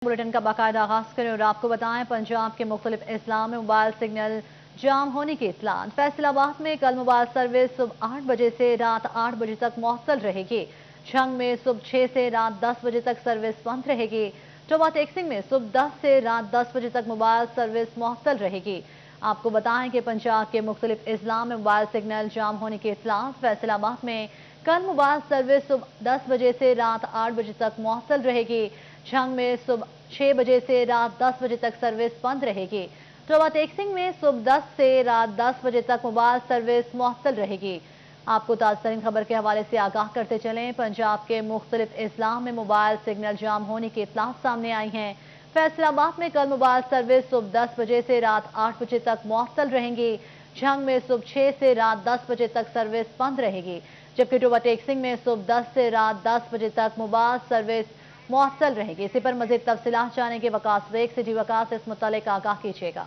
Bulletin का बाकायदा आगाज करें और आपको बताएं, पंजाब के मुख्तलिफ अजला में मोबाइल सिग्नल जाम होने की इत्तला। फैसलाबाद में कल मोबाइल सर्विस सुबह 8 बजे से रात 8 बजे तक मुअत्तल रहेगी। झंग में सुबह 6 से रात 10 बजे तक सर्विस बंद रहेगी। टोबा टेक्सिंग में सुबह 10 से रात 10 बजे तक मोबाइल सर्विस मुअत्तल रहेगी। आपको बताएं कि पंजाब के मुख्तलिफ अजला में मोबाइल सिग्नल जाम होने की इत्तला। फैसलाबाद में कल मोबाइल सर्विस सुबह 10 बजे से रात 8 बजे तक मुअत्तल रहेगी। झंग में सुबह 6 बजे से रात 10 बजे तक सर्विस बंद रहेगी। टोबा टेक्सिंग में सुबह 10 से रात 10 बजे तक मोबाइल सर्विस मुअत्तल रहेगी। आपको ताज़ा तरीन खबर के हवाले से आगाह करते चलें, पंजाब के मुख्तलिफ अजला में मोबाइल सिग्नल जाम होने की इत्तला सामने आई हैं। फैसलाबाद में कल मोबाइल सर्विस सुबह 10 बजे से रात 8 बजे तक मुअत्तल रहेंगी। झंग में सुबह 6 से रात 10 बजे तक सर्विस बंद रहेगी, जबकि टोबा टेक्सिंग में सुबह 10 से रात 10 बजे तक मोबाइल सर्विस मुअत्तल रहेगी। इसी पर मजीद तफसीलात जानेंगे वकास बेग से। जी वकास, इस मुतालिक आगाह कीजिएगा।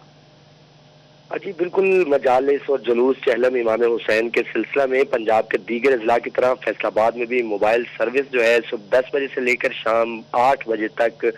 जी बिल्कुल, मजालिस और जुलूस चहलम इमाम हुसैन के सिलसिला में पंजाब के दीगर अजला की तरह फैसलाबाद में भी मोबाइल सर्विस जो है सुबह 10 बजे से लेकर शाम 8 बजे तक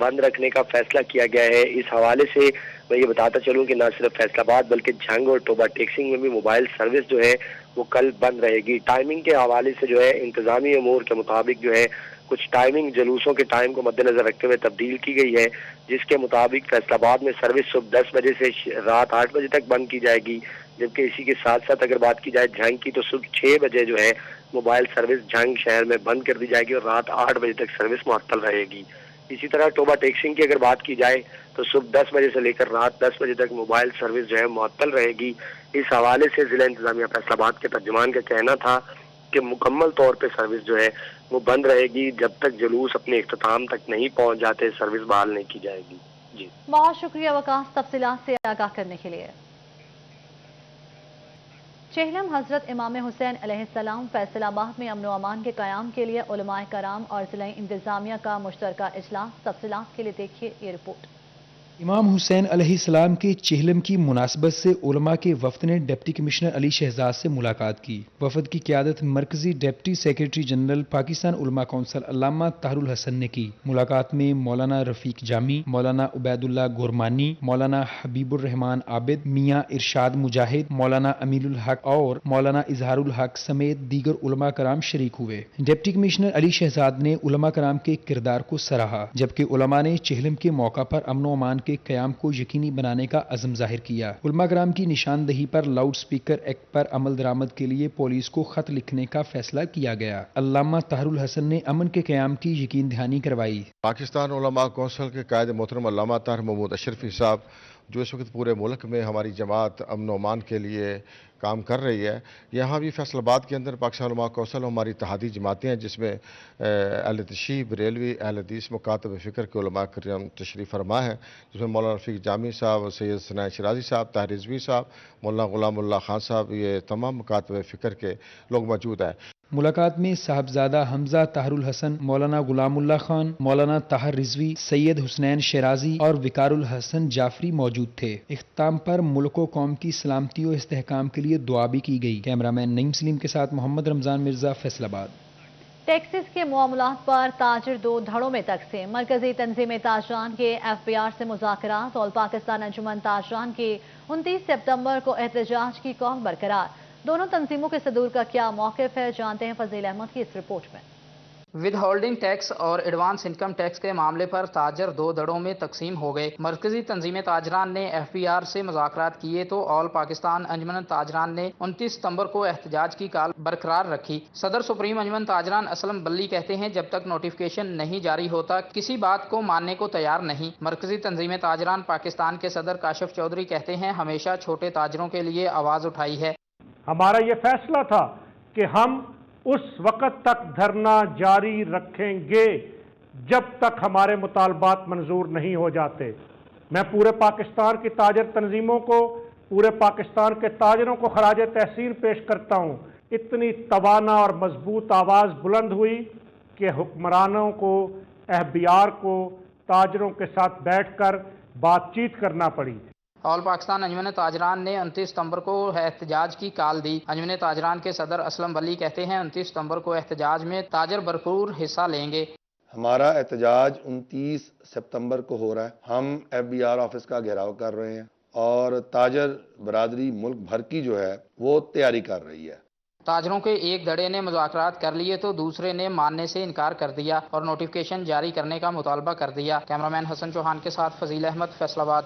बंद रखने का फैसला किया गया है। इस हवाले से मैं ये बताता चलूं कि न सिर्फ फैसलाबाद बल्कि झंग और टोबा टेक्सिंग में भी मोबाइल सर्विस जो है वो कल बंद रहेगी। टाइमिंग के हवाले से जो है इंतजामी अमूर के मुताबिक जो है कुछ टाइमिंग जुलूसों के टाइम को मद्देनजर रखते हुए तब्दील की गई है, जिसके मुताबिक फैसलाबाद में सर्विस सुबह 10 बजे से रात 8 बजे तक बंद की जाएगी, जबकि इसी के साथ साथ अगर बात की जाए झंग की तो सुबह 6 बजे जो है मोबाइल सर्विस झंग शहर में बंद कर दी जाएगी और रात 8 बजे तक सर्विस मुअत्तल रहेगी। इसी तरह टोबा टेक्सिंग की अगर बात की जाए तो सुबह 10 बजे से लेकर रात 10 बजे तक मोबाइल सर्विस जो है मुअत्तल रहेगी। इस हवाले से जिला इंतजामिया फैसलाबाद के तर्जुमान का कहना था कि मुकम्मल तौर पे सर्विस जो है वो बंद रहेगी, जब तक जुलूस अपने इख्तिताम तक नहीं पहुंच जाते सर्विस बहाल नहीं की जाएगी। जी बहुत शुक्रिया वकास, तफसीलात से आगाह करने के लिए। चेहलम हजरत इमाम हुसैन अलैहिस्सलाम फैसलाबाद में अमन व अमान के क़याम के लिए उलमाए कराम और जिला इंतजामिया का मुश्तरका इजलास। तफसीलात के लिए देखिए ये रिपोर्ट। इमाम हुसैन अलैहिस्सलाम के चेहलम की मुनासबत से उलमा के वफद ने डिप्टी कमिश्नर अली शहजाद से मुलाकात की। वफद की क़यादत मरकजी डिप्टी सेक्रेटरी जनरल पाकिस्तान उलमा कौंसिल अल्लामा ताहरुल हसन ने की। मुलाकात में मौलाना रफीक जामी, मौलाना उबैदुल्लाह गोरमानी, मौलाना हबीबुर रहमान आबिद, मियाँ इरशाद मुजाहिद, मौलाना अमीनुल हक और मौलाना इजहारुल हक समेत दीगर उलमा कराम शरीक हुए। डिप्टी कमिश्नर अली शहजाद ने उलमा कराम के किरदार को सराहा, जबकि उलमा ने चेहलम के मौका पर अमन व अमान के क़याम को यकीनी बनाने का अज़्म जाहिर किया। उलमा कराम की निशानदही पर लाउड स्पीकर एक्ट पर अमल दरामद के लिए पुलिस को खत लिखने का फैसला किया गया। अल्लामा ताहरुल हसन ने अमन के क़याम की यकीन दहानी करवाई। पाकिस्तान उलमा कौंसिल के कायद मोहतरम अल्लामा ताहिर महमूद अशरफी साहब, जो इस वक्त पूरे मुल्क में हमारी जमात अमन व अमान के लिए काम कर रही है, यहाँ भी फैसलाबाद के अंदर पाकिस्तान उलमा कौंसिल हमारी इत्तेहादी जमातें हैं, जिसमें अहले तशरीफ़ बरेलवी अहले हदीस मुकातब फ़िक्र के उलमा करम तशरीफ़ फरमा है, जिसमें मौलाना रफ़ीक जामी साहब, सैयद सनाए शराजी साहब, ताहिर रिजवी साहब, मौलाना गुलामुल्लाह खान साहब, ये तमाम मुकातब फ़िक्र के लोग मौजूद हैं। मुलाकात में साहबजादा हमजा ताहरुल हसन, मौलाना गुलामुल्लाह खान, मौलाना ताहिर रिजवी, सैयद हुसनैन शराजी और विकारुल हसन जाफरी मौजूद थे। इख्तिताम पर मुल्क व कौम की सलामती और इस्तेहकाम के लिए दुआ भी की गई। कैमरामैन नईम सलीम के साथ मोहम्मद रमजान मिर्जा, फैसलाबाद। टैक्सेस के मामलात पर ताजिर दो धड़ों में तकसीम। मरकजी तंजीम ताजरान के FBR से मुज़ाकरात और पाकिस्तान अंजुमन ताजरान की 29 सितंबर को एहतजाज की कॉल बरकरार। दोनों तंजीमों के सदूर का क्या मौक़िफ़ है, जानते हैं फजील अहमद की इस रिपोर्ट में। विद होल्डिंग टैक्स और एडवांस इनकम टैक्स के मामले पर ताजर दो धड़ों में तकसीम हो गए। मरकजी तंजीम ताजरान ने FBR से मुज़ाकरात किए तो ऑल पाकिस्तान अंजुमन ताजरान ने 29 सितंबर को एहतजाज की कॉल बरकरार रखी। सदर सुप्रीम अंजुमन ताजरान असलम बल्ली कहते हैं, जब तक नोटिफिकेशन नहीं जारी होता किसी बात को मानने को तैयार नहीं। मरकजी तंजीम ताजरान पाकिस्तान के सदर काशिफ चौधरी कहते हैं, हमेशा छोटे ताजरों के लिए आवाज़ उठाई है। हमारा ये फैसला था कि हम उस वक़्त तक धरना जारी रखेंगे जब तक हमारे मुतालबात मंजूर नहीं हो जाते। मैं पूरे पाकिस्तान की ताजर तंजीमों को, पूरे पाकिस्तान के ताजरों को खराज तहसीन पेश करता हूँ। इतनी तवाना और मजबूत आवाज़ बुलंद हुई कि हुक्मरानों को, FBR को ताजरों के साथ बैठकर बातचीत करना पड़ी। ऑल पाकिस्तान अंजुमन ताजरान ने 29 सितंबर को एहतजाज की कॉल दी। अंजुमन ताजरान के सदर असलम वली कहते हैं, 29 सितंबर को एहतजाज में ताजर भरपूर हिस्सा लेंगे। ہمارا احتجاج 29 ستمبر کو ہو رہا ہے. ہم FBR آفس کا گھیراؤ کر رہے ہیں اور تاجر برادری ملک بھر کی جو ہے وہ تیاری کر رہی ہے. تاجروں کے ایک دھڑے نے مذاکرات کر لیے تو دوسرے نے ماننے سے انکار کر دیا اور نوٹیفکیشن جاری کرنے کا مطالبہ کر دیا. کیمرامین حسن چوہان کے ساتھ فضیل احمد، فیصل آباد.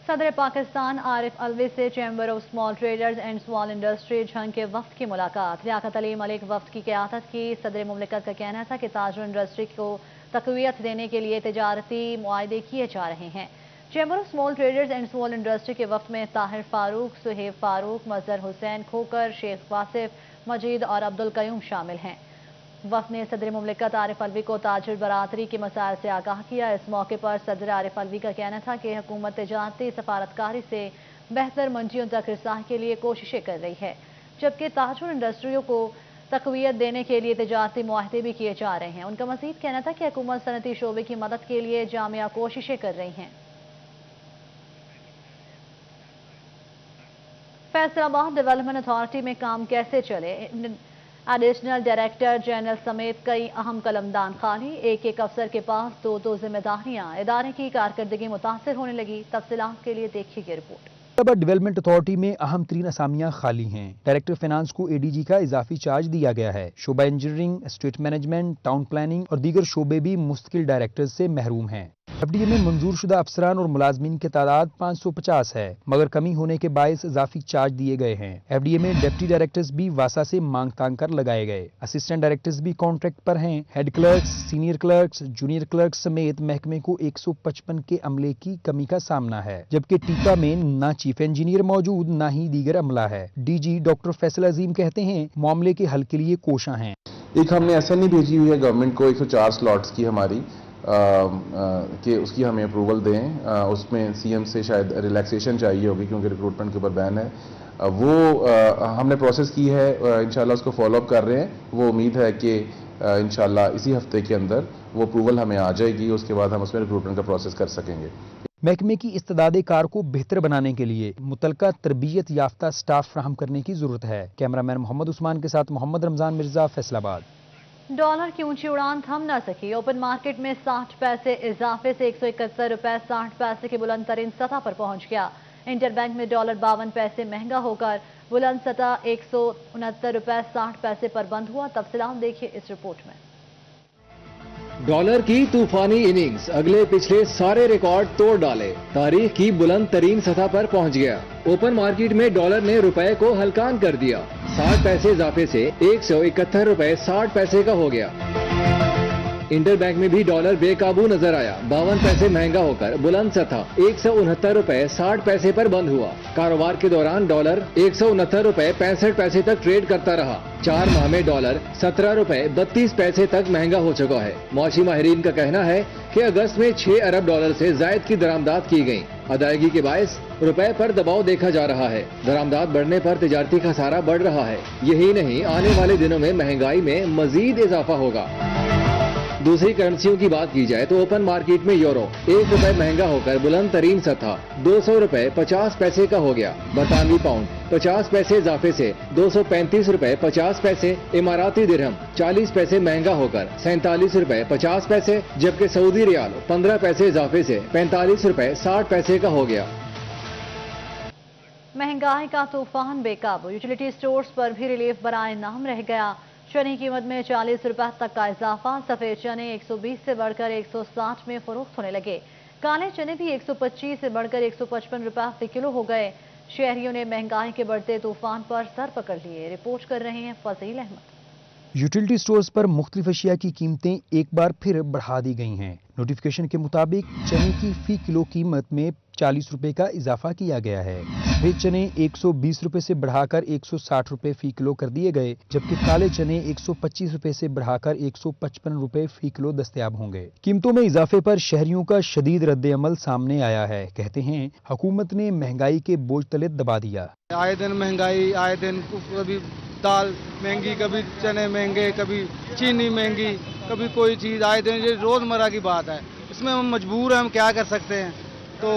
صدر پاکستان عارف الوی سے chamber of small traders and small industry Jhang کے وفد کی ملاقات. لیاقت علی ملک وفد کی قیادت کی. صدر مملکت کا کہنا تھا کہ تاجر انڈسٹری کو تقویت دینے کے لیے تجارتی معاہدے کیے جا رہے ہیں. Chamber of small traders and small industry کے وفد میں طاہر فاروق، سہیب فاروق، مظہر حسین کھوکر، شیخ واصف مجید اور عبدالقیوم شامل ہیں. وفد نے صدر مملکت عارف الوی کو تاجر برادری کے مسائل سے آگاہ کیا. اس موقع پر صدر عارف الوی کا کہنا تھا کہ حکومت تجارتی سفارتکاری سے بہتر منڈیوں تک رسائی کے لیے کوششیں کر رہی ہے، جبکہ تاجر انڈسٹریوں کو تقویت دینے کے لیے تجارتی معاہدے بھی کیے جا رہے ہیں. ان کا مزید کہنا تھا کہ حکومت صنعتی شعبے کی مدد کے لیے جامع کوششیں کر رہی ہیں. فیصل آباد ڈیولپمنٹ اتھارٹی میں کام کیسے چلے؟ ایڈیشنل ڈائریکٹر جنرل سمیت کئی اہم قلمدان خالی. ایک افسر کے پاس دو ذمہ داریاں. ادارے کی کارکردگی متاثر ہونے لگی. تفصیلات کے لیے دیکھیے یہ رپورٹ. ڈیولپمنٹ اتھارٹی میں اہم ترین اسامیاں خالی ہیں. ڈائریکٹر فائنانس کو ADG کا اضافی چارج دیا گیا ہے. شعبہ engineering, state management, town planning اور دیگر شعبے بھی مستقل ڈائریکٹر سے محروم ہیں. FDA میں منظور شدہ افسران اور ملازمین کی تعداد 550 ہے، مگر کمی ہونے کے باعث اضافی چارج دیے گئے ہیں. FDA میں ڈپٹی ڈائریکٹرز بھی واسا سے مانگ تانگ کر لگائے گئے. اسسٹنٹ ڈائریکٹرز بھی کانٹریکٹ پر ہیں. Head clerks, senior clerks, junior clerks سمیت محکمے کو 155 کے عملے کی کمی کا سامنا ہے، جبکہ ٹیکا میں نہ چیف انجینئر موجود نہ ہی دیگر عملہ ہے. DG ڈاکٹر فیصل عظیم کہتے ہیں معاملے کے حل کے لیے کوشاں ہیں. ایک ہم نے ایسا نہیں بھیجی ہوئی ہے گورنمنٹ کو 104 سلاٹس کی ہماری کہ اس کی ہمیں اپروول دیں. اس میں CM سے شاید ریلیکسیشن چاہیے ہوگی کیونکہ ریکروٹمنٹ کے اوپر بین ہے. وہ ہم نے پروسیس کی ہے، انشاءاللہ اس کو فالو اپ کر رہے ہیں. وہ امید ہے کہ انشاءاللہ اسی ہفتے کے اندر وہ اپروول ہمیں آ جائے گی. اس کے بعد ہم اس میں ریکروٹمنٹ کا پروسیس کر سکیں گے. محکمے کی استعداد کار کو بہتر بنانے کے لیے متعلقہ تربیت یافتہ سٹاف فراہم کرنے کی ضرورت ہے. کیمرامین محمد عثمان کے ساتھ محمد رمضان مرزا، فیصل آباد. ڈالر کی اونچی اڑان تھم نہ سکی. اوپن مارکیٹ میں 60 پیسے اضافے سے 171 روپے 60 پیسے کی بلند ترین سطح پر پہنچ گیا. انٹر بینک میں ڈالر 52 پیسے مہنگا ہو کر بلند سطح 169 روپے 60 پیسے پر بند ہوا. تفصیلات دیکھیے اس رپورٹ میں. ڈالر کی طوفانی اننگز اگلے پچھلے سارے ریکارڈ توڑ ڈالے. تاریخ کی بلند ترین سطح پر پہنچ گیا. اوپن مارکیٹ میں ڈالر نے روپے کو ہلکان کر دیا. 60 پیسے اضافے سے 171 روپے 60 پیسے کا ہو گیا. انٹر بینک میں بھی ڈالر بے قابو نظر آیا. 52 پیسے مہنگا ہو کر بلند سطح 169 روپے 60 پیسے پر بند ہوا. کاروبار کے دوران ڈالر 169 روپے 65 پیسے تک ٹریڈ کرتا رہا. 4 ماہ میں ڈالر 17 روپے 32 پیسے تک مہنگا ہو چکا ہے. معاشی ماہرین کا کہنا ہے کہ اگست میں 6 ارب ڈالر سے زائد کی درآمدات کی گئیں. ادائیگی کے باعث روپے پر دباؤ دیکھا جا رہا ہے. درآمدات بڑھنے پر تجارتی خسارہ بڑھ رہا ہے. یہی نہیں، آنے والے دنوں میں مہنگائی میں مزید اضافہ ہوگا. دوسری کرنسیوں کی بات کی جائے تو اوپن مارکیٹ میں یورو 1 روپے مہنگا ہو کر بلند ترین سطح 200 روپے 50 پیسے کا ہو گیا. برطانوی پاؤنڈ 50 پیسے اضافے سے 235 روپے 50 پیسے. اماراتی درہم 40 پیسے مہنگا ہو کر 47 روپے 50 پیسے، جبکہ سعودی ریال 15 پیسے اضافے سے 45 روپے 60 پیسے کا ہو گیا. مہنگائی کا طوفان بے قابو. یوٹیلیٹی سٹورز پر بھی ریلیف برائے نام رہ گیا. چنے کی قیمت میں 40 روپے تک کا اضافہ. سفید چنے 120 سے بڑھ کر 160 میں فروخت ہونے لگے. کالے چنے بھی 125 سے بڑھ کر 155 روپے فی کلو ہو گئے. شہریوں نے مہنگائی کے بڑھتے طوفان پر سر پکڑ لیے. رپورٹ کر رہے ہیں فضیل احمد. یوٹیلیٹی سٹورز پر مختلف اشیاء کی قیمتیں ایک بار پھر بڑھا دی گئی ہیں. نوٹیفیکیشن کے مطابق چنے کی فی کلو قیمت میں 40 روپے کا اضافہ کیا گیا ہے. سفید چنے 120 روپے سے بڑھا کر 160 روپے فی کلو کر دیے گئے، جبکہ کالے چنے 125 روپے سے بڑھا کر 155 روپے فی کلو دستیاب ہوں گے. قیمتوں میں اضافے پر شہریوں کا شدید رد عمل سامنے آیا ہے. کہتے ہیں حکومت نے مہنگائی کے بوجھ تلے دبا دیا. آئے دن مہنگائی، آئے دن کبھی دال مہنگی، کبھی چنے مہنگے، کبھی چینی مہنگی، کبھی کوئی چیز. آئے دن یہ روزمرہ کی بات ہے. اس میں ہم مجبور ہیں، ہم کیا کر سکتے ہیں. تو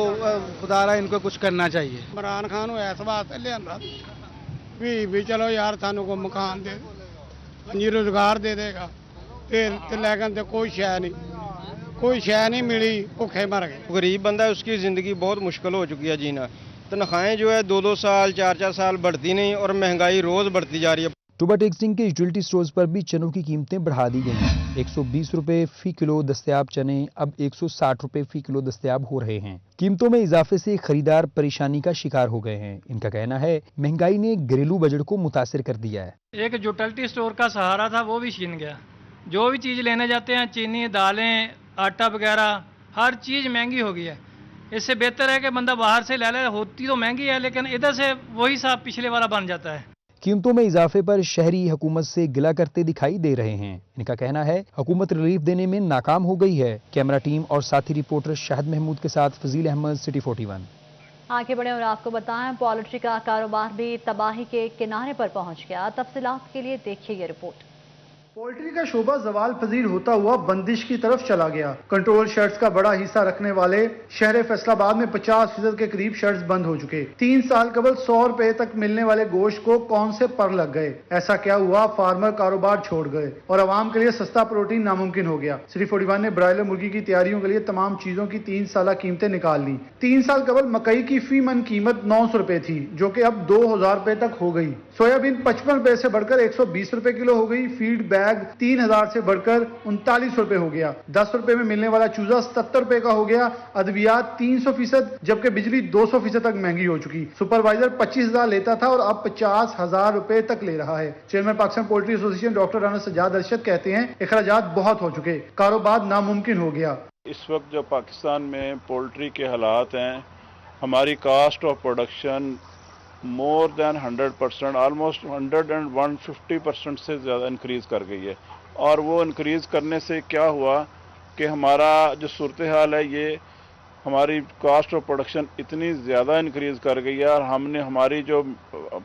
خدا را ان کو کچھ کرنا چاہیے. عمران خان اس بات لے بھی چلو یار سانوں کو مکان دے، روزگار دے دے گا. ਤੇ ਲੈਗਨ ਤੇ ਕੋਈ ਸ਼ੈ ਨਹੀਂ ਮਿਲੀ, ਭੁੱਖੇ ਮਰ ਗਏ। गरीब बंदा है, उसकी ज़िंदगी बहुत मुश्किल हो चुकी है जीना। तनख्वाहें जो है 2-2 साल 4-4 साल बढ़ती नहीं और महंगाई रोज़ बढ़ती जा रही है। टोबा टेक्सटिंग के यूटिलिटी स्टोर्स पर भी चनों की कीमतें बढ़ा दी गई हैं। 120 रुपए फी किलो दस्तयाब चने अब 160 रुपए फी किलो दस्तयाब हो रहे हैं। कीमतों में इजाफे से खरीदार परेशानी का शिकार हो गए हैं। इनका कहना है महंगाई ने घरेलू बजट को मुतासिर कर दिया है। एक यूटिलिटी स्टोर का सहारा था, वो भी छीन गया। जो भी चीज़ लेने जाते हैं, चीनी, दालें, आटा वगैरह, हर चीज़ महंगी हो गई है। इससे बेहतर है कि बंदा बाहर से ले ले, होती तो महंगी है लेकिन इधर से वही साहब पिछले वाला बन जाता है। कीमतों में इजाफे पर शहरी हुकूमत से गिला करते दिखाई दे रहे हैं। इनका कहना है हुकूमत रिलीफ देने में नाकाम हो गई है। कैमरा टीम और साथी रिपोर्टर शाहिद महमूद के साथ फजील अहमद, सिटी 41। आगे बढ़े और आपको बताएं, पोल्ट्री का कारोबार भी तबाही के किनारे पर पहुंच गया। तफसीलात के लिए देखिए ये रिपोर्ट। पोल्ट्री का शोबा जवाल पजीर होता हुआ बंदिश की तरफ चला गया। कंट्रोल शेड्स का बड़ा हिस्सा रखने वाले शहर फैसलाबाद में 50% के करीब शेड्स बंद हो चुके। 3 साल कबल 100 रुपए तक मिलने वाले गोश्त को कौन से पर लग गए। ऐसा क्या हुआ, फार्मर कारोबार छोड़ गए और आवाम के लिए सस्ता प्रोटीन नामुमकिन हो गया। सिटी 41 ने ब्रायलर मुर्गी की तैयारियों के लिए तमाम चीजों की 3 साल कीमतें निकाल ली। 3 साल कबल मकई की फी मन कीमत 900 रुपए थी, जो कि अब 2000 रुपए तक हो गई। सोयाबीन 55 रुपए से बढ़कर 120 रुपए किलो हो गई। फीड बैग 3000 से बढ़कर 39 रुपए हो गया। 10 रुपए में मिलने वाला चूजा 70 रुपए का हो गया। अद्वियात 300%, जबकि बिजली 200% तक महंगी हो चुकी। सुपरवाइजर 25,000 लेता था और अब 50,000 रुपए तक ले रहा है। Chairman Pakistan poultry association doctor Rana Sajjad Arshad कहते हैं अखराजात बहुत हो चुके, कारोबार नामुमकिन हो गया। इस वक्त जो पाकिस्तान में पोल्ट्री के हालात हैं, हमारी cost of production more than 100%, almost 150% से ज़्यादा इंक्रीज़ कर गई है। और वो इंक्रीज़ करने से क्या हुआ कि हमारा जो सूरत हाल है, ये हमारी कास्ट ऑफ प्रोडक्शन इतनी ज़्यादा इंक्रीज़ कर गई है और हमने हमारी जो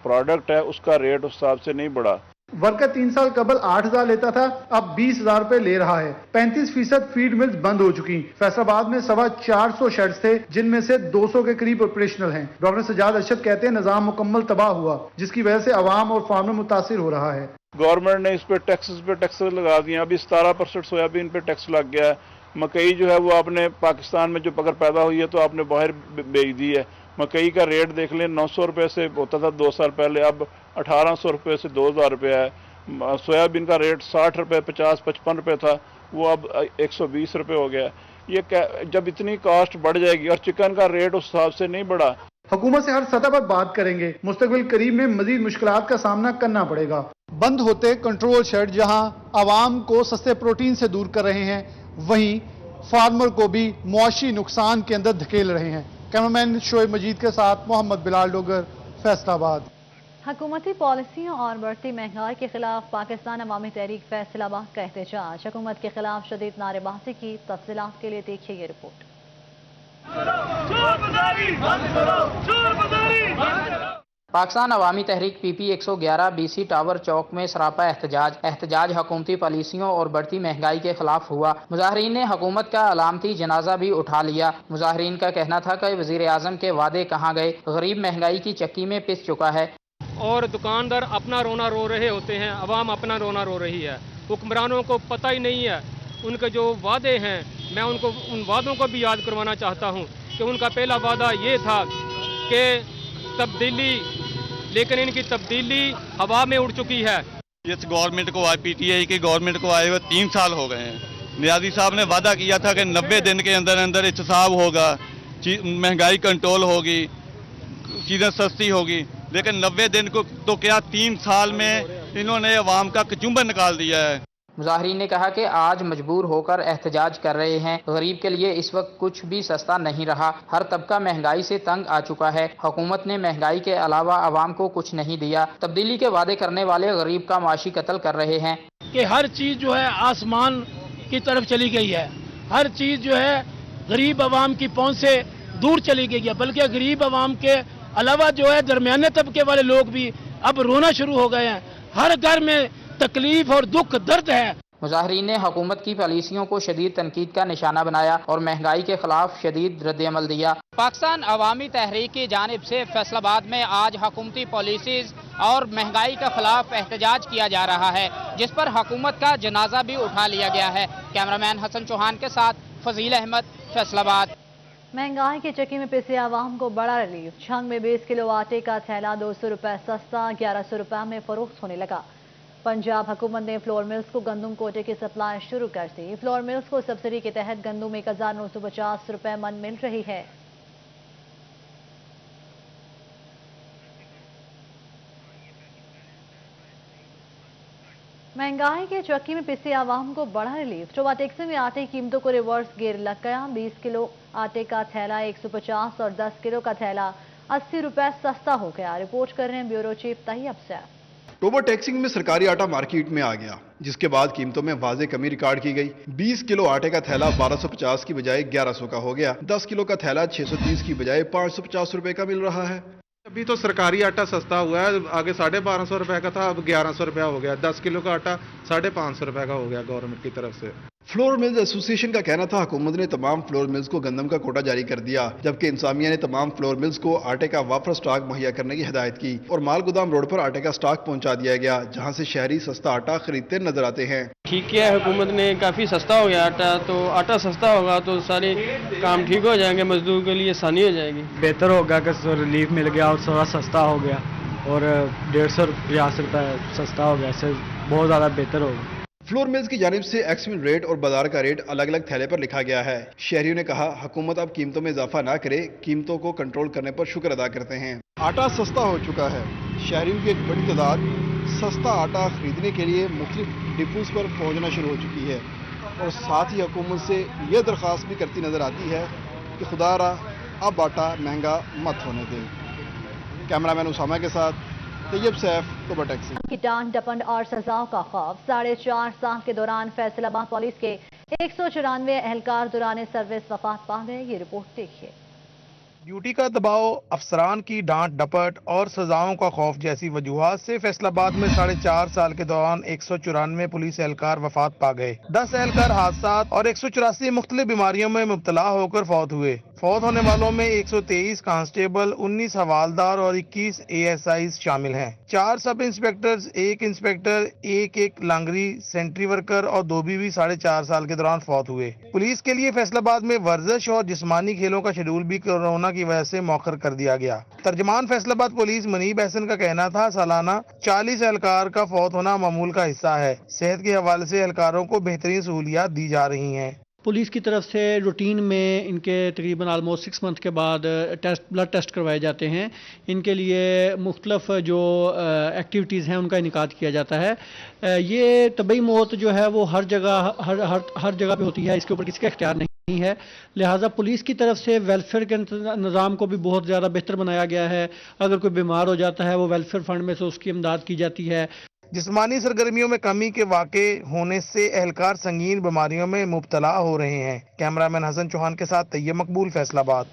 प्रोडक्ट है उसका रेट उस हिसाब से नहीं बढ़ा। वर्कर 3 साल कबल 8,000 लेता था, अब 20,000 रुपए ले रहा है। 35% फीड मिल्स बंद हो चुकी। फैसलाबाद में 450 शेड्स थे, जिनमें से 200 के करीब ऑपरेशनल हैं। डॉक्टर सज्जाद अरशद कहते हैं निजाम मुकम्मल तबाह हुआ, जिसकी वजह से आवाम और फार्मर मुतासिर हो रहा है। गवर्नमेंट ने इस पे टैक्स लगा दिए। अभी 17% सोयाबीन पे टैक्स लग गया है। मकई जो है वो आपने पाकिस्तान में जो अगर पैदा हुई है तो आपने बाहर बेच दी है। मकई का रेट देख लें, 900 रुपये से होता था 2 साल पहले, अब 1800 रुपये से 2000 रुपये है। सोयाबीन का रेट 60 रुपये, 50, 55 रुपये था, वो अब 120 रुपये हो गया। ये जब इतनी कॉस्ट बढ़ जाएगी और चिकन का रेट उस हिसाब से नहीं बढ़ा। हुकूमत से हर सतह पर बात करेंगे, मुस्तकबिल करीब में मजीद मुश्किलात का सामना करना पड़ेगा। बंद होते कंट्रोल शेड जहां आवाम को सस्ते प्रोटीन से दूर कर रहे हैं, वहीं फार्मर को भी मुआशी नुकसान के अंदर धकेल रहे हैं। कैमरामैन शोएब मजीद के साथ मोहम्मद बिलाल डोगर, फैसलाबाद। हुकूमती पॉलिसियों और बढ़ती महंगाई के खिलाफ पाकिस्तान अवामी तहरीक फैसलाबाद का एहतजाज। हुकूमत के खिलाफ शदीद नारेबाजी की। तफसीलात के लिए देखिए ये रिपोर्ट। पाकिस्तान अवामी तहरीक PP 111 BC टावर चौक में सरापा एहतजाज हुकूमती पॉलिसियों और बढ़ती महंगाई के खिलाफ हुआ। मुजाहरीन ने हुकूमत का अलामती जनाजा भी उठा लिया। मुजाहरीन का कहना था कि वज़ीर आज़म के वादे कहाँ गए, गरीब महंगाई की चक्की में पिस चुका है। और दुकानदार अपना रोना रो रहे होते हैं, अवाम अपना रोना रो रही है। हुक्मरानों को पता ही नहीं है उनके जो वादे हैं। मैं उनको उन वादों को भी याद करवाना चाहता हूँ कि उनका पहला वादा ये था कि तब्दीली, लेकिन इनकी तब्दीली हवा में उड़ चुकी है। इस गवर्नमेंट को PTI की गवर्नमेंट को आए हुए 3 साल हो गए हैं। नियाज़ी साहब ने वादा किया था कि 90 दिन के अंदर अंदर एहतसाब होगा, महंगाई कंट्रोल होगी, चीज़ें सस्ती होगी। लेकिन 90 दिन को तो क्या 3 साल में इन्होंने अवाम का कचुम्बर निकाल दिया है। मुजाहरीन ने कहा कि आज मजबूर होकर एहतजाज कर रहे हैं। गरीब के लिए इस वक्त कुछ भी सस्ता नहीं रहा। हर तबका महंगाई से तंग आ चुका है। हुकूमत ने महंगाई के अलावा आवाम को कुछ नहीं दिया। तब्दीली के वादे करने वाले गरीब का माशी कत्ल कर रहे हैं। कि हर चीज़ जो है आसमान की तरफ चली गई है। हर चीज़ जो है गरीब आवाम की पहुँच से दूर चली गई है। बल्कि गरीब आवाम के अलावा जो है दरमियाने तबके वाले लोग भी अब रोना शुरू हो गए हैं। हर घर में तकलीफ और दुख दर्द है। مظاہرین نے حکومت کی پالیسیوں کو شدید تنقید کا نشانہ بنایا اور مہنگائی کے خلاف شدید رد عمل دیا۔ پاکستان عوامی تحریک کی جانب سے فیصل آباد میں آج حکومتی پالیسیز اور مہنگائی کے خلاف احتجاج کیا جا رہا ہے، جس پر حکومت کا جنازہ بھی اٹھا لیا گیا ہے۔ کیمرامین حسن چوہان کے ساتھ فضیل احمد، فیصل آباد۔ مہنگائی کے چکی میں پسے عوام کو بڑا ریلیف۔ چھنگ میں 20 کلو آٹے کا تھیلا 200 روپے سستا 1100 روپے میں فروخت ہونے لگا۔ پنجاب حکومت نے فلور ملز کو گندم کوٹے کی سپلائی شروع کر دی۔ فلور ملز کو سبسڈی کے تحت گندم 1950 روپے من مل رہی ہے۔ مہنگائی کے چکی میں پسے عوام کو بڑا ریلیف۔ ٹوبا ٹیکسی میں آٹے کی قیمتوں کو ریورس گیئر لگ گیا۔ 20 کلو آٹے کا تھیلا 150 اور 10 کلو کا تھیلا 80 روپے سستا ہو گیا۔ رپورٹ کر رہے ہیں بیورو چیف طیب سے۔ ٹوبا ٹیکسنگ میں سرکاری آٹا مارکیٹ میں آ گیا، جس کے بعد قیمتوں میں واضح کمی ریکارڈ کی گئی۔ 20 کلو آٹے کا تھیلا 1250 کی بجائے 1100 کا ہو گیا۔ 10 کلو کا تھیلا 630 کی بجائے 550 روپے کا مل رہا ہے۔ ابھی تو سرکاری آٹا سستا ہوا ہے، آگے 1250 روپے کا تھا، اب 1100 روپے ہو گیا۔ 10 کلو کا آٹا 550 روپے کا ہو گیا گورنمنٹ کی طرف سے۔ فلور ملز ایسوسی ایشن کا کہنا تھا حکومت نے تمام فلور ملز کو گندم کا کوٹا جاری کر دیا، جبکہ انتظامیہ نے تمام فلور ملز کو آٹے کا وافر سٹاک مہیا کرنے کی ہدایت کی اور مال گودام روڈ پر آٹے کا سٹاک پہنچا دیا گیا، جہاں سے شہری سستا آٹا خریدتے نظر آتے ہیں۔ ٹھیک کیا ہے حکومت نے، کافی سستا ہو گیا آٹا، تو آٹا سستا ہوگا تو سارے کام ٹھیک ہو جائیں گے، مزدور کے لیے آسانی ہو جائے گی۔ بہتر ہوگا کہ ریلیف مل گیا اور تھوڑا سستا ہو گیا، اور 150 روپے سستا ہو گیا، اس سے بہت زیادہ بہتر ہوگا۔ فلور ملز کی جانب سے ایکسپورٹ ریٹ اور بازار کا ریٹ الگ الگ تھیلے پر لکھا گیا ہے۔ شہریوں نے کہا حکومت اب قیمتوں میں اضافہ نہ کرے، قیمتوں کو کنٹرول کرنے پر شکر ادا کرتے ہیں۔ آٹا سستا ہو چکا ہے، شہریوں کی ایک بڑی تعداد سستا آٹا خریدنے کے لیے مختلف ڈپوز پر پہنچنا شروع ہو چکی ہے، اور ساتھ ہی حکومت سے یہ درخواست بھی کرتی نظر آتی ہے کہ خدا را اب آٹا مہنگا مت ہونے دیں۔ کیمرامین اسامہ کے ساتھ طیب سیف، ٹوبا ٹیکسی۔ کی ڈانٹ ڈپٹ اور سزاؤں کا خوف۔ 4.5 سال کے دوران فیصل آباد پولیس کے 194 اہلکار دوران سروس وفات پا گئے۔ یہ رپورٹ دیکھیے۔ ڈیوٹی کا دباؤ، افسران کی ڈانٹ ڈپٹ اور سزاؤں کا خوف جیسی وجوہات سے فیصل آباد میں 4.5 سال کے دوران 194 پولیس اہلکار وفات پا گئے۔ 10 اہلکار حادثات اور 184 مختلف بیماریوں میں مبتلا ہو کر فوت ہوئے۔ فوت ہونے والوں میں 123 کانسٹیبل، 19 حوالدار اور 21 ASIs شامل ہیں۔ 4 سب انسپیکٹرز، 1 انسپیکٹر، ایک لانگری سینٹری ورکر اور 2 بیوی 4.5 سال کے دوران فوت ہوئے۔ پولیس کے لیے فیصل آباد میں ورزش اور جسمانی کھیلوں کا شیڈول بھی کورونا کی وجہ سے مؤخر کر دیا گیا۔ ترجمان فیصل آباد پولیس منیب احسن کا کہنا تھا سالانہ 40 اہلکار کا فوت ہونا معمول کا حصہ ہے۔ صحت کے حوالے سے اہلکاروں کو بہترین سہولیات دی جا رہی ہیں۔ پولیس کی طرف سے روٹین میں ان کے تقریباً آلموسٹ 6 منتھ کے بعد بلڈ ٹیسٹ کروائے جاتے ہیں۔ ان کے لیے مختلف جو ایکٹیویٹیز ہیں ان کا انعقاد کیا جاتا ہے۔ یہ طبعی موت جو ہے وہ ہر جگہ پہ ہوتی ہے، اس کے اوپر کسی کا اختیار نہیں ہے، لہٰذا پولیس کی طرف سے ویلفیئر کے نظام کو بھی بہت زیادہ بہتر بنایا گیا ہے۔ اگر کوئی بیمار ہو جاتا ہے وہ ویلفیئر فنڈ میں سے اس کی امداد کی جاتی ہے۔ جسمانی سرگرمیوں میں کمی کے واقع ہونے سے اہلکار سنگین بیماریوں میں مبتلا ہو رہے ہیں۔ کیمرامین حسن چوہان کے ساتھ طیب مقبول، فیصل آباد۔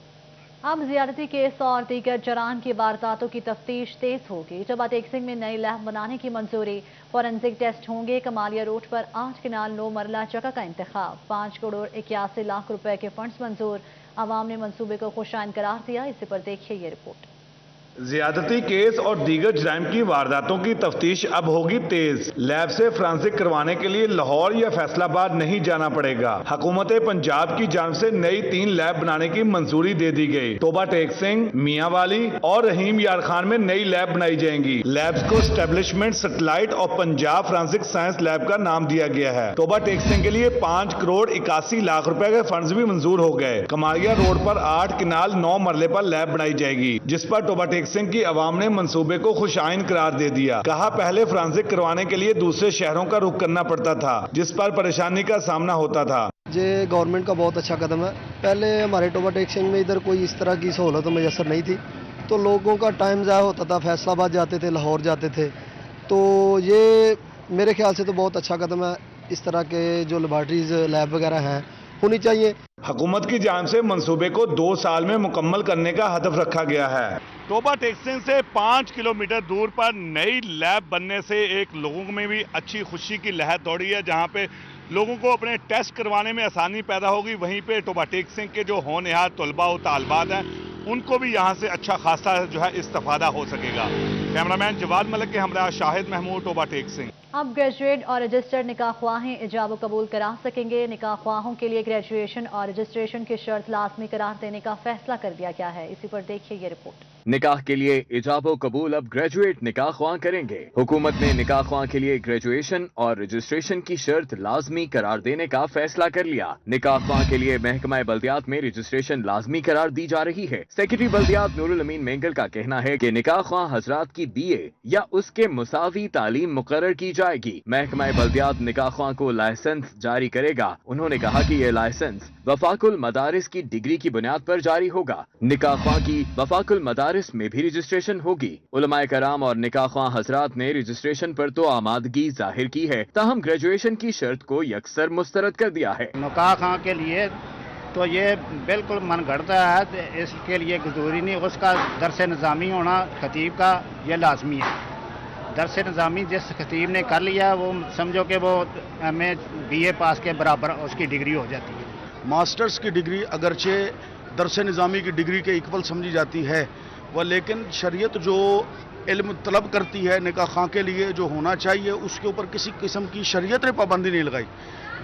اب زیادتی کیس اور دیگر جرائم کی وارداتوں کی تفتیش تیز ہوگی۔ ٹوبا ٹیکسنگ میں نئی لیب بنانے کی منظوری، فورنزک ٹیسٹ ہوں گے۔ کمالیہ روڈ پر 8 کنال 9 مرلہ جگہ کا انتخاب، 5 کروڑ 81 لاکھ روپے کے فنڈز منظور۔ عوام نے منصوبے کو خوشائند قرار دیا۔ اسی پر دیکھیے یہ رپورٹ۔ زیادتی کیس اور دیگر جرائم کی وارداتوں کی تفتیش اب ہوگی تیز۔ لیب سے فرانسک کروانے کے لیے لاہور یا فیصل آباد نہیں جانا پڑے گا۔ حکومت پنجاب کی جانب سے نئی 3 لیب بنانے کی منظوری دے دی گئی۔ ٹوبا ٹیکسنگ، میاں والی اور رحیم یار خان میں نئی لیب بنائی جائیں گی۔ لیبز کو اسٹیبلشمنٹ سیٹلائٹ اور پنجاب فرانسک سائنس لیب کا نام دیا گیا ہے۔ ٹوبا ٹیکسنگ کے لیے 5 کروڑ 81 لاکھ روپے کے فنڈز بھی منظور ہو گئے۔ کمالیہ روڈ پر 8 کنال 9 مرلے پر لیب بنائی جائے گی، جس پر ٹوبا ٹیکسنگ کی عوام نے منصوبے کو خوشائن قرار دے دیا۔ کہا پہلے فرانسک کروانے کے لیے دوسرے شہروں کا رخ کرنا پڑتا تھا، جس پر پریشانی کا سامنا ہوتا تھا۔ یہ گورنمنٹ کا بہت اچھا قدم ہے۔ پہلے ہمارے ٹوبا ٹیکسنگ میں ادھر کوئی اس طرح کی سہولت میسر نہیں تھی، تو لوگوں کا ٹائم ضائع ہوتا تھا، فیصل آباد جاتے تھے، لاہور جاتے تھے۔ تو یہ میرے خیال سے تو بہت اچھا قدم ہے۔ اس طرح کے جو لیبارٹریز لیب وغیرہ ہیں ہونی چاہیے۔ حکومت کی جانب سے منصوبے کو 2 سال میں مکمل کرنے کا ہدف رکھا گیا ہے۔ टोबा टेक्सटाइल से 5 किलोमीटर दूर पर नई लैब बनने से एक लोगों में भी अच्छी खुशी की लहर दौड़ी है, जहां पे लोगों को अपने टेस्ट करवाने में आसानी पैदा होगी। वहीं पे टोबा टेक्सटाइल के जो होनहार तलबा व तालबात हैं उनको भी यहाँ से अच्छा खासा जो है इस्तेफादा हो सकेगा। कैमरामैन जवाद मलिक के हमरा शाहिद महमूद, टोबा टेक्सटाइल। अब ग्रेजुएट और रजिस्टर्ड निकाह ख्वाहें इजाब कबूल करा सकेंगे। निकाह ख्वाहों के लिए ग्रेजुएशन और रजिस्ट्रेशन की शर्त लाजमी करार देने का फैसला कर दिया गया है। इसी पर देखिए ये रिपोर्ट। निकाह के लिए इजाबो कबूल अब ग्रेजुएट निकाह ख्वाह करेंगे। हुकूमत ने निकाह ख्वाह के लिए ग्रेजुएशन और रजिस्ट्रेशन की शर्त लाजमी करार देने का फैसला कर लिया। निकाह ख्वाह के लिए महकमा बल्दियात में रजिस्ट्रेशन लाजमी करार दी जा रही है। सेक्रेटरी बल्दियात नूरुल अमीन मेंगल का कहना है कि निकाह ख्वाह हजरात की BA या उसके मुसावी तालीम मुकर्रर की जाएगी। महकमा बल्दियात निकाह ख्वाह को लाइसेंस जारी करेगा। उन्होंने कहा कि ये लाइसेंस वफाकुल मदारिस की डिग्री की बुनियाद पर जारी होगा। निकाह ख्वाह की वफाकुल मदारिस में भी रजिस्ट्रेशन होगी। उलमाए कराम और निकाह ख्वाह हजरात ने रजिस्ट्रेशन पर तो आमादगी जाहिर की है, ताहम ग्रेजुएशन की शर्त को यकसर मुस्तरद कर दिया है। निकाह ख्वाह के लिए तो ये बिल्कुल मन घड़ता है, इसके लिए जरूरी नहीं, उसका दरस निज़ामी होना खतीब का ये लाजमी है। दरस निज़ामी जिस खतीब ने कर लिया वो समझो कि वो MA BA पास के बराबर उसकी डिग्री हो जाती है। मास्टर्स की डिग्री अगरचे दरस निज़ामी की डिग्री के इक्वल समझी जाती है वह, लेकिन शरीयत जो इल्म तलब करती है निकाह ख्वाह के लिए जो होना चाहिए उसके ऊपर किसी किस्म की शरीयत ने पाबंदी नहीं लगाई।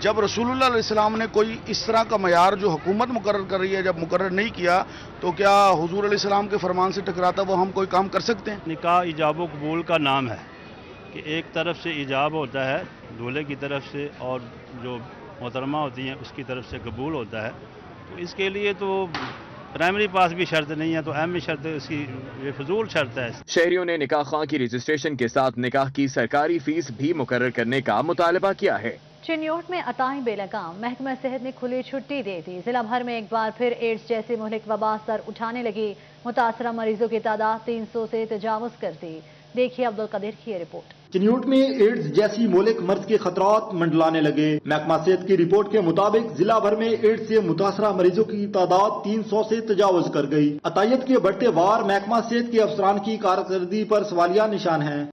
जब रसूलुल्लाह अलैहि सलाम ने कोई इस तरह का मयार जो हुकूमत मुकर्रर कर रही है जब मुकर्रर नहीं किया तो क्या हुजूर अलैहि सलाम के फरमान से टकराता वो हम कोई काम कर सकते हैं? निकाह इजाब व कबूल का नाम है कि एक तरफ से इजाब होता है दूल्हे की तरफ से और जो मोहतरमा होती हैं उसकी तरफ से कबूल होता है। तो इसके लिए तो प्राइमरी पास भी शर्त नहीं है, तो MA शर्त इसकी ये फजूल शर्त है। शहरियों ने निकाह ख्वाह की रजिस्ट्रेशन के साथ निकाह की सरकारी फीस भी मुकर्रर करने का मुतालबा किया है। चिन्योट में अताई बेलगाम महकमा सेहत ने खुली छुट्टी दे दी। जिला भर में एक बार फिर एड्स जैसी मुहलिक वबा सर उठाने लगी। मुतासरा मरीजों की तादाद 300 से तजावुज कर दी। देखिए अब्दुल कदीर की ये रिपोर्ट। चिन्योट में एड्स जैसी मोहलिक मर्ज के खतरात मंडलाने लगे। महकमा सेहत की रिपोर्ट के मुताबिक जिला भर में एड्स से मुतासरा मरीजों की तादाद 300 से तजावुज कर गई। अतायत के बढ़ते वार महकमा सेहत के अफसरान की कारकर्दगी पर सवालिया निशान है।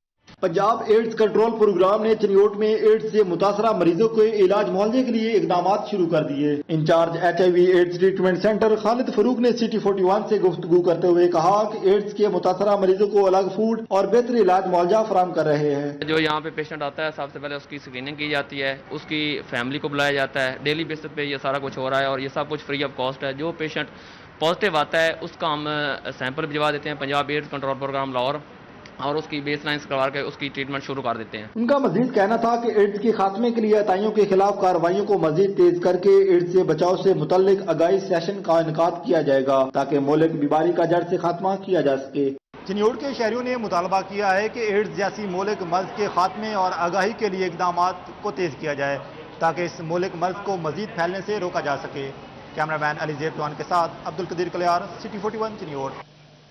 पंजाब एड्स कंट्रोल प्रोग्राम ने चिन्योट में एड्स से मुतासरा मरीजों के इलाज मुआवजे के लिए इकदाम शुरू कर दिए। In charge HIV AIDS treatment centre Khalid Farooq ने सिटी 41 से गुफ्तगू करते हुए कहा कि एड्स के मुतासरा मरीजों को अलग फूड और बेहतर इलाज मुआवजा फराहम कर रहे हैं। जो यहाँ पे पेशेंट आता है सबसे पहले उसकी स्क्रीनिंग की जाती है, उसकी फैमिली को बुलाया जाता है। डेली बेसिस पे ये सारा कुछ हो रहा है और ये सब कुछ फ्री ऑफ कॉस्ट है। जो पेशेंट पॉजिटिव आता है उसका हम सैंपल भिजवा देते हैं Punjab AIDS control programme Lahore और उसकी बेसलाइंस करवा के उसकी ट्रीटमेंट शुरू कर देते हैं। उनका मजीद कहना था कि एड्स के खात्मे के लिए अताइयों के खिलाफ कार्रवाइयों को मजीद तेज करके एड्स से बचाव से मुतल्लिक आगाही सेशन का इनेकाद किया जाएगा ताकि मोहलिक बीमारी का जड़ से खात्मा किया जा सके। चिन्योट के शहरियों ने मुतालबा किया है कि एड्स जैसी मोहलिक मर्ज के खात्मे और आगाही के लिए इकदाम को तेज किया जाए ताकि इस मोहलिक मर्ज को मजीद फैलने से रोका जा सके। कैमरामैन अली जेब के साथ Abdul Qadeer Kaliyar, city 41 Chiniot.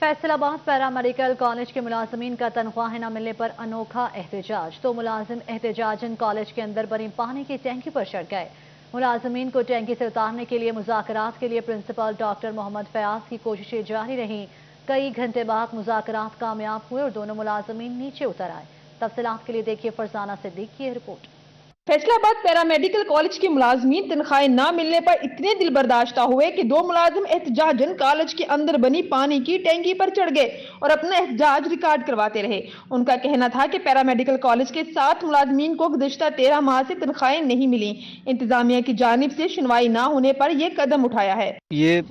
Faisalabad paramedical college के मुलाजमीन का तनख्वाहें न मिलने पर अनोखा एहतजाज। तो मुलाजिम एहतजाजन कॉलेज के अंदर बनी पानी की टैंकी पर चढ़ गए। मुलाजमीन को टैंकी से उतारने के लिए मुज़ाकरात के लिए प्रिंसिपल डॉक्टर मोहम्मद फयाज की कोशिशें जारी रहीं। कई घंटे बाद मुज़ाकरात कामयाब हुए और दोनों मुलाजमीन नीचे उतर आए। तफसीलात के लिए देखिए फरजाना सिद्दीक की रिपोर्ट। फैसलाबाद पैरामेडिकल कॉलेज के मुलाजमीन तनख्वाहें न मिलने पर इतने दिल बर्दाश्ता हुए कि दो मुलाजिम एहतजाजन कॉलेज के अंदर बनी पानी की टैंकी पर चढ़ गए और अपना एहतजाज रिकॉर्ड करवाते रहे। उनका कहना था कि पैरामेडिकल कॉलेज के 7 मुलाजमीन को गुज़िश्ता 13 माह से तनख्वाहें नहीं मिली। इंतजामिया की जानिब से सुनवाई न होने पर यह कदम उठाया है। ये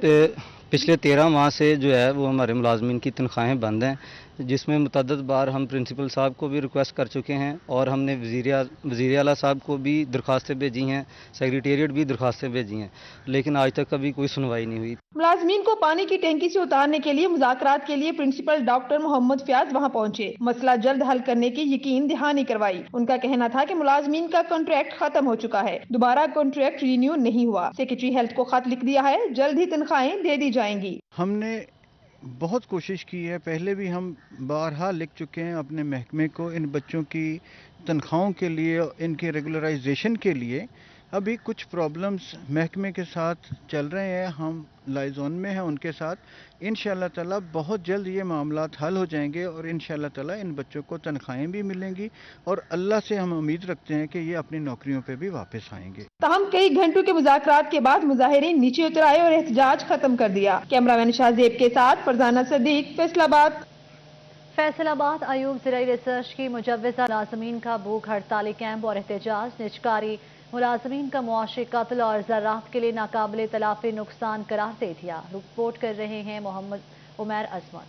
पिछले 13 माह से जो है वो हमारे मुलाजमीन की तनख्वाहें बंद हैं, जिसमें मुतअद्दिद बार हम प्रिंसिपल साहब को भी रिक्वेस्ट कर चुके हैं और हमने वज़ीर आला साहब को भी दरख्वास्तें भेजी हैं, सेक्रेटेरिएट भी दरख्वास्तें भेजी हैं, लेकिन आज तक कभी कोई सुनवाई नहीं हुई। मुलाजमीन को पानी की टैंकी से उतारने के लिए मुज़ाकरात के लिए प्रिंसिपल डॉक्टर मोहम्मद फयाज वहां पहुंचे। मसला जल्द हल करने की यकीन दहानी करवाई। उनका कहना था कि मुलाजमीन का कॉन्ट्रैक्ट खत्म हो चुका है, दोबारा कॉन्ट्रैक्ट रिन्यू नहीं हुआ। सेक्रेटरी हेल्थ को खत लिख दिया है, जल्द ही तनख्वाहें दे दी जाएंगी। हमने बहुत कोशिश की है, पहले भी हम बारहा लिख चुके हैं अपने महकमे को इन बच्चों की तनख्वाहों के लिए, इनके रेगुलराइजेशन के लिए, अभी कुछ प्रॉब्लम्स महकमे के साथ चल रहे हैं, हम लाइजोन में हैं उनके साथ। इंशाअल्लाह ताला बहुत जल्द ये मामलात हल हो जाएंगे और इंशाअल्लाह ताला इन बच्चों को तनख्वाहें भी मिलेंगी और अल्लाह से हम उम्मीद रखते हैं कि ये अपनी नौकरियों पे भी वापस आएंगे। ताहम कई घंटों के मुज़ाकरात के बाद मुजाहिरीन नीचे उतर आए और एहतजाज खत्म कर दिया। कैमरामैन शाहजेब के साथ फरजाना सदीक, फैसलाबाद। फैसलाबाद अयूब ज़राई रिसर्च की मुजव्वज़ा मुलाज़मीन का भूख हड़ताली कैंप और एहतजाज। निजकारी मुलाज़मीन का मुआशी कत्ल और ज़राअत के लिए नाकाबिले तलाफी नुकसान करार दे दिया। रिपोर्ट कर रहे हैं मोहम्मद उमैर अजमत।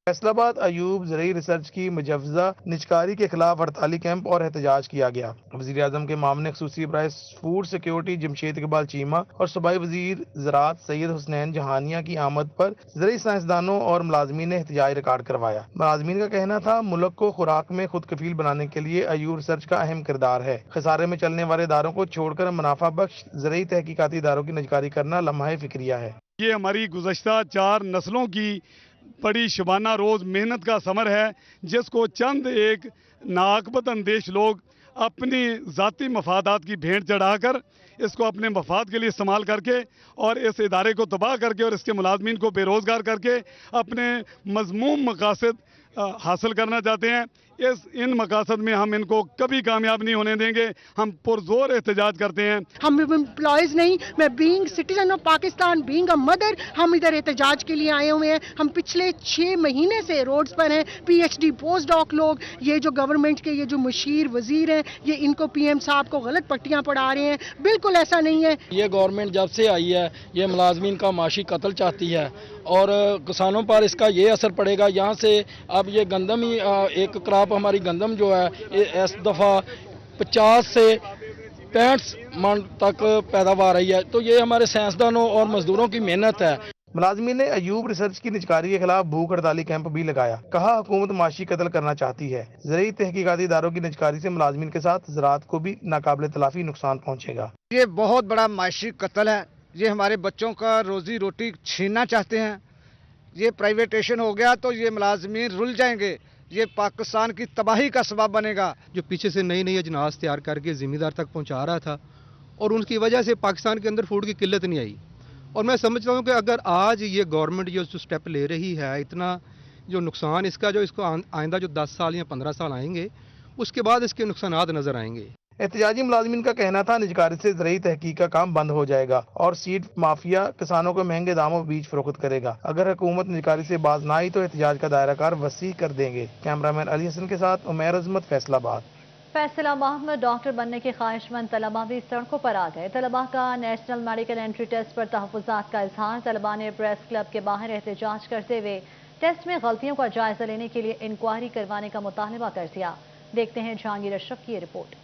फैसलाबाद अयूब ज़रई रिसर्च की मुजव्वज़ा निजकारी के खिलाफ हड़ताली कैंप और एहतजाज किया गया। वज़ीर आज़म के मामले ख़ुसूसी बराए फूड सिक्योरिटी जमशेद इकबाल चीमा और सूबाई वज़ीर ज़राअत सैयद हुसनैन जहानिया की आमद पर ज़रई साइंसदानों और मुलाज़मीन ने एहतजाज रिकॉर्ड करवाया। मुलाज़मीन का कहना था मुल्क को खुराक में खुद कफील बनाने के लिए अयूब रिसर्च का अहम किरदार है। खसारे में चलने वाले इदारों को छोड़कर मुनाफा बख्श ज़रई तहकीकाती इदारों की निजकारी करना लम्हा फिक्रिया है। ये हमारी गुज़श्ता 4 नस्लों की बड़ी शबाना रोज़ मेहनत का समर है, जिसको चंद एक नाअक्बत अंदेश लोग अपनी ज़ाती मफादात की भेंट चढ़ाकर इसको अपने मफाद के लिए इस्तेमाल करके और इस इदारे को तबाह करके और इसके मुलाजमीन को बेरोज़गार करके अपने मज़मूम मकासद हासिल करना चाहते हैं। इन मकासद में हम इनको कभी कामयाब नहीं होने देंगे। हम पुरजोर एहतजाज करते हैं। हम एम्प्लॉयज़ नहीं, मैं being citizen of Pakistan, being a mother, हम इधर एहतजाज के लिए आए हुए हैं। हम पिछले 6 महीने से रोड्स पर हैं। पीएचडी पोस्ट डॉक लोग, ये जो गवर्नमेंट के ये जो मुशीर वजीर हैं, ये इनको पीएम साहब को गलत पट्टियां पढ़ा रहे हैं। बिल्कुल ऐसा नहीं है। ये गवर्नमेंट जब से आई है ये मुलाजमीन का माशी कत्ल चाहती है और किसानों पर इसका ये असर पड़ेगा। यहाँ से अब ये गंदम ही एक क्रॉप हमारी गंदम जो है इस दफ़ा 50 से 65 मन तक पैदावार रही है। तो ये हमारे साइंसदानों और मजदूरों की मेहनत है। मुलाजमीन ने अयूब रिसर्च की निजकारी के खिलाफ भूख हड़ताली कैंप भी लगाया। कहा हुकूमत माशी कत्ल करना चाहती है। ज़रई तहकीकाती इदारों की निजकारी से मुलाजमीन के साथ ज़राअत को भी नाकाबिले तलाफी नुकसान पहुँचेगा। ये बहुत बड़ा माशी कत्ल है। ये हमारे बच्चों का रोजी रोटी छीनना चाहते हैं। ये प्राइवेटेशन हो गया तो ये मुलाजमीन रुल जाएंगे। ये पाकिस्तान की तबाही का सबब बनेगा। जो पीछे से नई नई अजनास तैयार करके ज़िम्मेदार तक पहुंचा रहा था और उनकी वजह से पाकिस्तान के अंदर फूड की किल्लत नहीं आई। और मैं समझता हूं कि अगर आज ये गवर्नमेंट जो स्टेप ले रही है, इतना जो नुकसान इसका जो इसको आइंदा जो 10 साल या 15 साल आएंगे उसके बाद इसके नुकसानात नज़र आएंगे। एहतजाजी मुलाजमीन का कहना था निजकारी से ज़रई तहकीक का काम बंद हो जाएगा और सीड माफिया किसानों को महंगे दामों में बीज फरोख्त करेगा। अगर हुकूमत निजकारी से बाज ना आई तो एहतजाज का दायरा कार वसी कर देंगे। कैमरामैन अली हसन के साथ उमैर अजमत, फैसलाबाद। फैसलाबाद में डॉक्टर बनने के ख्वाहिशमंद तलबा भी सड़कों पर आ गए। तलबा का नेशनल मेडिकल एंट्री टेस्ट पर तहफ़्फ़ुज़ात का इजहार। तलबा ने प्रेस क्लब के बाहर एहतजाज करते हुए टेस्ट में गलतियों का जायजा लेने के लिए इंक्वायरी करवाने का मुतालबा कर दिया। देखते हैं जहांगीर अशरफ की रिपोर्ट।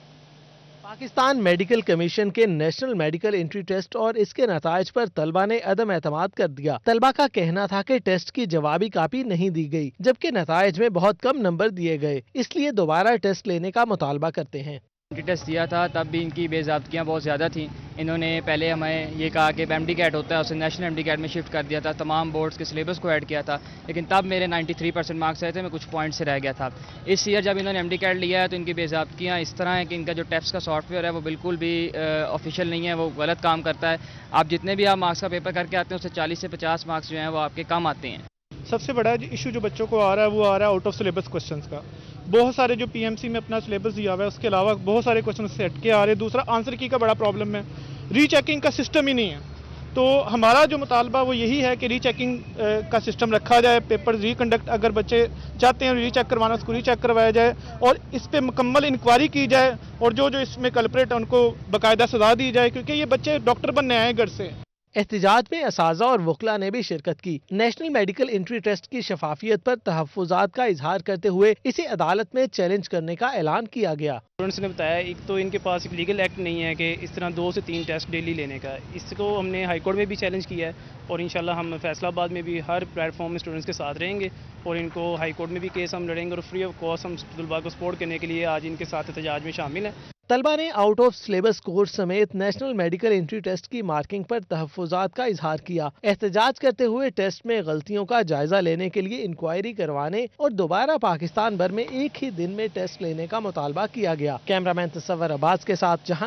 पाकिस्तान मेडिकल कमीशन के नेशनल मेडिकल एंट्री टेस्ट और इसके नताइज पर तलबा ने अदम एतमाद कर दिया। तलबा का कहना था कि टेस्ट की जवाबी कापी नहीं दी गई, जबकि नताइज में बहुत कम नंबर दिए गए, इसलिए दोबारा टेस्ट लेने का मुतालबा करते हैं। टेस्ट दिया था तब भी इनकी बेज़ाब्तियाँ बहुत ज़्यादा थी। इन्होंने पहले हमें ये कहा कि एमडी कैट होता है, उसे नेशनल एमडी कैट में शिफ्ट कर दिया था, तमाम बोर्ड्स के सिलेबस को ऐड किया था, लेकिन तब मेरे 93% मार्क्स आए थे, मैं कुछ पॉइंट से रह गया था। इस ईयर जब इन्होंने एमडी कैट लिया है तो इनकी बेज़ाब्तियाँ इस तरह हैं कि इनका जो टेस्ट का सॉफ्टवेयर है वो बिल्कुल भी ऑफिशियल नहीं है, वो गलत काम करता है। आप जितने भी आप मार्क्स का पेपर करके आते हैं उससे 40 से 50 मार्क्स जो हैं वो आपके कम आते हैं। सबसे बड़ा इशू जो बच्चों को आ रहा है वो आ रहा है आउट ऑफ सिलेबस क्वेश्चंस का। बहुत सारे जो पीएमसी में अपना सिलेबस दिया हुआ है उसके अलावा बहुत सारे क्वेश्चन उससे हट के आ रहे हैं। दूसरा आंसर की का बड़ा प्रॉब्लम है, रीचेकिंग का सिस्टम ही नहीं है। तो हमारा जो मुतालबा वो यही है कि रीचेकिंग का सिस्टम रखा जाए, पेपर रीकंडक्ट अगर बच्चे चाहते हैं रीचेक करवाना उसको रीचेक करवाया जाए और इस पर मुकम्मल इंक्वायरी की जाए और जो जो इसमें कल्प्रेट है उनको बाकायदा सजा दी जाए, क्योंकि ये बच्चे डॉक्टर बनने आए घर से। एहतजाज में असाजा और वकला ने भी शिरकत की। नेशनल मेडिकल एंट्री टेस्ट की शफाफियत पर तहफ़्फ़ुज़ात का इजहार करते हुए इसे अदालत में चैलेंज करने का ऐलान किया गया। स्टूडेंट्स ने बताया एक तो इनके पास एक लीगल एक्ट नहीं है कि इस तरह 2 से 3 टेस्ट डेली लेने का। इसको हमने हाई कोर्ट में भी चैलेंज किया है और इंशाल्लाह हम फैसलाबाद में भी हर प्लेटफॉर्म में स्टूडेंट्स के साथ रहेंगे और इनको हाई कोर्ट में भी केस हम लड़ेंगे और फ्री ऑफ कॉस्ट हम तलबा को सपोर्ट करने के लिए आज इनके साथ एहतजाज में शामिल हैं। तलबा ने आउट ऑफ सिलेबस कोर्स समेत नेशनल मेडिकल एंट्री टेस्ट की मार्किंग पर तहफ्फुजात का इजहार किया। एहतजाज करते हुए टेस्ट में गलतियों का जायजा लेने के लिए इंक्वायरी करवाने और दोबारा पाकिस्तान भर में एक ही दिन में टेस्ट लेने का मुतालबा किया गया। कैमरामैन तस्वर अब्बास के साथ जहांगीर